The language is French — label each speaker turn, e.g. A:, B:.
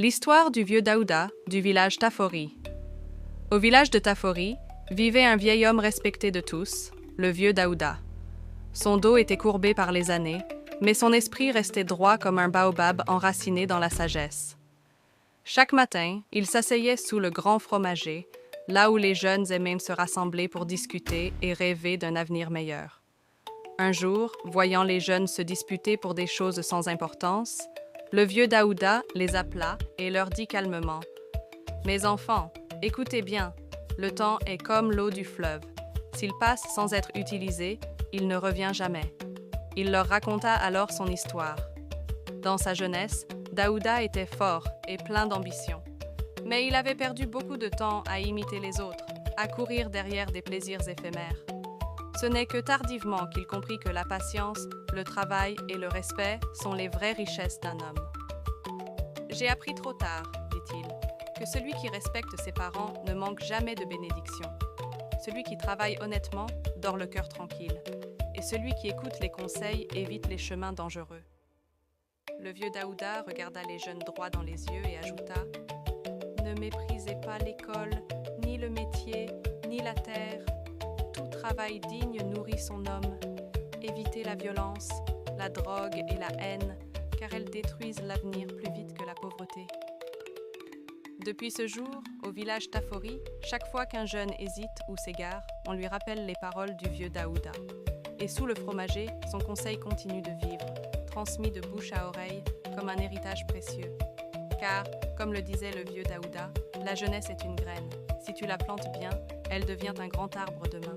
A: L'histoire du vieux Daouda du village Tafori. Au village de Tafori vivait un vieil homme respecté de tous, le vieux Daouda. Son dos était courbé par les années, mais son esprit restait droit comme un baobab enraciné dans la sagesse. Chaque matin, il s'asseyait sous le grand fromager, là où les jeunes aimaient se rassembler pour discuter et rêver d'un avenir meilleur. Un jour, voyant les jeunes se disputer pour des choses sans importance, le vieux Daouda les appela et leur dit calmement « Mes enfants, écoutez bien, le temps est comme l'eau du fleuve. S'il passe sans être utilisé, il ne revient jamais. » Il leur raconta alors son histoire. Dans sa jeunesse, Daouda était fort et plein d'ambition. Mais il avait perdu beaucoup de temps à imiter les autres, à courir derrière des plaisirs éphémères. Ce n'est que tardivement qu'il comprit que la patience, le travail et le respect sont les vraies richesses d'un homme. « J'ai appris trop tard, dit-il, que celui qui respecte ses parents ne manque jamais de bénédictions. Celui qui travaille honnêtement dort le cœur tranquille, et celui qui écoute les conseils évite les chemins dangereux. » Le vieux Daouda regarda les jeunes droit dans les yeux et ajouta « Ne méprisez pas l'école, ni le métier, ni la terre. Tout travail digne nourrit son homme. Évitez la violence, la drogue et la haine, car elles détruisent l'avenir plus vite que la pauvreté. » Depuis ce jour, au village Tafori, chaque fois qu'un jeune hésite ou s'égare, on lui rappelle les paroles du vieux Daouda. Et sous le fromager, son conseil continue de vivre, transmis de bouche à oreille comme un héritage précieux. Car, comme le disait le vieux Daouda, la jeunesse est une graine. Si tu la plantes bien, elle devient un grand arbre demain.